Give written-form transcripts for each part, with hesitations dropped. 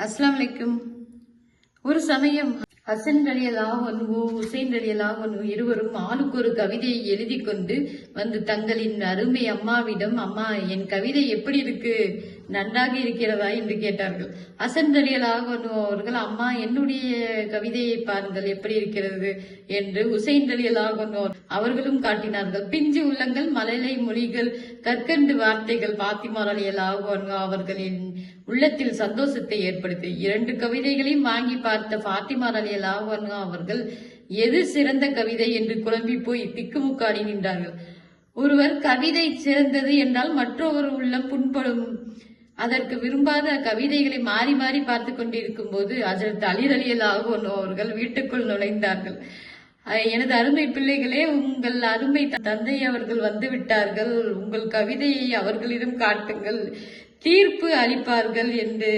அஸ்ஸலாமு அலைக்கும். ஒரு சமயம் ஹசன் ரலியல்லாஹு அன்ஹு, ஹுசைன் ரலியல்லாஹு அன்ஹு இருவரும் ஆளுக்கு ஒரு கவிதையை எழுதி கொண்டு வந்து தங்களின் அருமை அம்மாவிடம், அம்மா என் கவிதை எப்படி இருக்கு, நன்றாக இருக்கிறதா என்று கேட்டார்கள். ஹசன் ரலியல்லாஹு அன்ஹு அவர்கள், அம்மா என்னுடைய கவிதையை பாருங்கள் எப்படி இருக்கிறது என்று ஹுசைன் ரலியல்லாஹு அன்ஹு அவர்களும் காட்டினார்கள். பிஞ்சு உள்ளங்கள், மழலை மொழிகள், கற்கண்டு வார்த்தைகள் பாத்திமா ரலியல்லாஹு அன்ஹா அவர்களின் உள்ளத்தில் சந்தோஷத்தை ஏற்படுத்தி இரண்டு கவிதைகளையும் வாங்கி பார்த்த பாத்திமா ரலியல்லாஹு அன்ஹா அவர்கள் எது சிறந்த கவிதை என்று குழம்பி போய் திக்குமுக்காடி நின்றார்கள். ஒருவர் கவிதை சிறந்தது என்றால் மற்றொரு உள்ளம் புண்படும். அதற்கு விரும்பாத கவிதைகளை மாறி மாறி பார்த்து கொண்டிருக்கும் போது ஹஜ்ரத் அலி ரலியல்லாஹு அன்ஹு அவர்கள் வீட்டுக்குள் நுழைந்தார்கள். எனது அருமை பிள்ளைகளே, உங்கள் அருமை தந்தை அவர்கள் வந்து விட்டார்கள், உங்கள் கவிதையை அவர்களிடம் காட்டுங்கள், தீர்ப்பு அளிப்பார்கள் என்று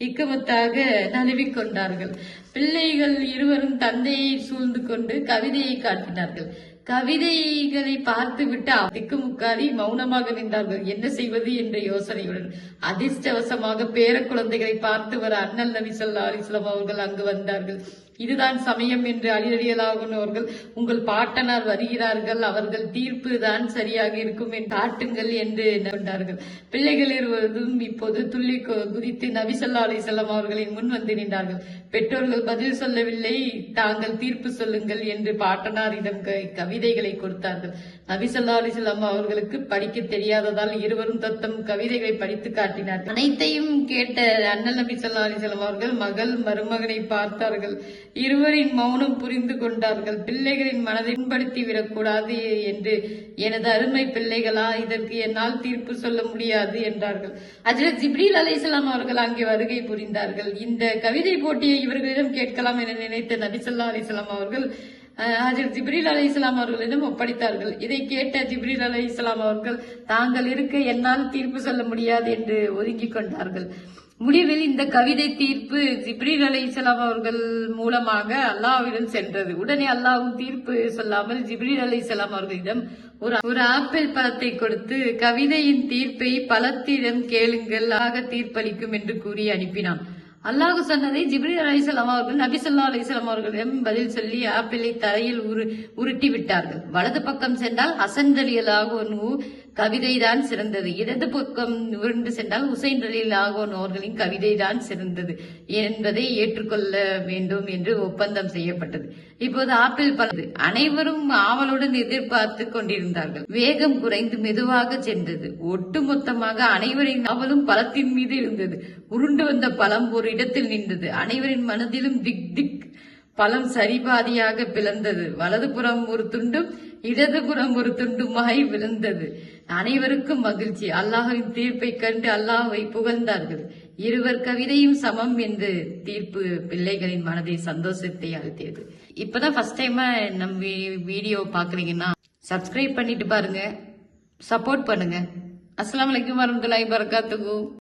இக்கமத்தாக நழுவிக்கொண்டார்கள். பிள்ளைகள் இருவரும் தந்தையை சூழ்ந்து கொண்டு கவிதையை காட்டினார்கள். கவிதைகளை பார்த்துவிட்டு திக்குமுக்காடி மௌனமாக நின்றார்கள். என்ன செய்வது என்ற யோசனையுடன் அதிர்ஷ்டவசமாக பேர குழந்தைகளை பார்த்து வர அண்ணல் நபி ஸல்லல்லாஹு அலைஹி வஸல்லம் அவர்கள் அங்கு வந்தார்கள். இதுதான் சமயம் என்று அலி ரலியல்லாஹு அன்ஹு அவர்கள், உங்கள் பாட்டனார் வருகிறார்கள், அவர்கள் தீர்ப்பு தான் சரியாக இருக்கும் என்று காட்டுங்கள் என்று கொண்டார்கள். பிள்ளைகள் இருவரும் இப்போது துள்ளி குதித்து நபி ஸல்லல்லாஹு அலைஹி வஸல்லம் அவர்களின் முன் வந்து நின்றார்கள். பெற்றோர்கள் பதில் சொல்லவில்லை, தாங்கள் தீர்ப்பு சொல்லுங்கள் என்று பாட்டனாரிடம் கவிதைகளை கொடுத்தார்கள். நபி ஸல்லல்லாஹு அலைஹி வஸல்லம் அவர்களுக்கு படிக்க தெரியாததால் இருவரும் தத்தம் கவிதைகளை படித்து காட்டினார்கள். அனைத்தையும் கேட்ட அண்ணல் நபி ஸல்லல்லாஹு அலைஹி வஸல்லம் அவர்கள் மகள் மருமகனை பார்த்தார்கள். இருவரின் மௌனம் புரிந்து கொண்டார்கள். பிள்ளைகளின் மனதை புண்படுத்தி விடக்கூடாது என்று, எனது அருமை பிள்ளைகளா, இதற்கு என்னால் தீர்ப்பு சொல்ல முடியாது என்றார்கள். ஹஜ்ரத் ஜிப்ரீல் அலைஹிஸ்ஸலாம் அவர்கள் அங்கே வருகை புரிந்தார்கள். இந்த கவிதை போட்டியை இவர்களிடம் கேட்கலாம் என நினைத்த நபி ஸல்லல்லாஹு அலைஹி வஸல்லம் அவர்கள் ஹஜ்ரத் ஜிப்ரீல் அலைஹிஸ்ஸலாம் அவர்களிடம் ஒப்படைத்தார்கள். இதை கேட்ட ஜிப்ரீல் அலைஹிஸ்ஸலாம் அவர்கள், தாங்கள் இருக்க என்னால் தீர்ப்பு சொல்ல முடியாது என்று ஒதுங்கிக் கொண்டார்கள். முடிவில் இந்த கவிதை தீர்ப்பு ஜிப்ரீல் அலைஹிஸ்ஸலாம் அவர்கள் மூலமாக அல்லாஹ்விடம் சென்றது. உடனே அல்லாஹ்வும் தீர்ப்பு சொல்லாமல் ஜிப்ரீல் அலைஹிஸ்ஸலாம் அவர்களிடம் ஒரு ஆப்பிள் பழத்தை கொடுத்து, கவிதையின் தீர்ப்பை பழத்திடம் கேளுங்கள், ஆக தீர்ப்பளிக்கும் என்று கூறி அனுப்பினான். அல்லாஹ் சொன்னதை ஜிப்ரீல் அலைஹிஸ்ஸலாம் அவர்கள் நபி ஸல்லல்லாஹு அலைஹி வஸல்லம் அவர்களிடம் பதில் சொல்லி ஆப்பிளை தரையில் உருட்டி விட்டார்கள். வலது பக்கம் சென்றால் ஹசன் ரலியல்லாஹு அன்ஹு கவிதை தான் சிறந்தது, இடது பக்கம் உருண்டு சென்றால் ஹுசைன் ரலியல்லாஹு அன்ஹு அவர்களின் கவிதை தான் சிறந்தது என்பதை ஏற்றுக்கொள்ள வேண்டும் என்று ஒப்பந்தம் செய்யப்பட்டது. இப்போது ஆப்பிள் பழம் அனைவரும் ஆவலுடன் எதிர்பார்த்து கொண்டிருந்தார்கள். வேகம் குறைந்து மெதுவாக சென்றது. ஒட்டுமொத்தமாக அனைவரின் ஆவலும் பழத்தின் மீது இருந்தது. உருண்டு வந்த பழம் ஒரு இடத்தில் நின்றது. அனைவரின் மனதிலும் திக் திக். பழம் சரிபாதியாக பிளந்தது. வலதுபுறம் ஒரு துண்டும் இடதுபுறம் ஒரு துண்டுமாய் விழுந்தது. அனைவருக்கும் மகிழ்ச்சி. அல்லாஹ்வின் தீர்ப்பை கண்டு அல்லாஹ்வை புகழ்ந்தார்கள். இருவர் கவிதையும் சமம் என்று தீர்ப்பு பிள்ளைகளின் மனதை சந்தோஷத்தை அழுத்தியது. இப்பதான் ஃபர்ஸ்ட் டைமா நம்ம வீடியோ பாக்குறீங்கன்னா சப்ஸ்கிரைப் பண்ணிட்டு பாருங்க, சப்போர்ட் பண்ணுங்க. அஸ்ஸலாமு அலைக்கும் வரஹ்மத்துல்லாஹி வபரகாத்துஹு.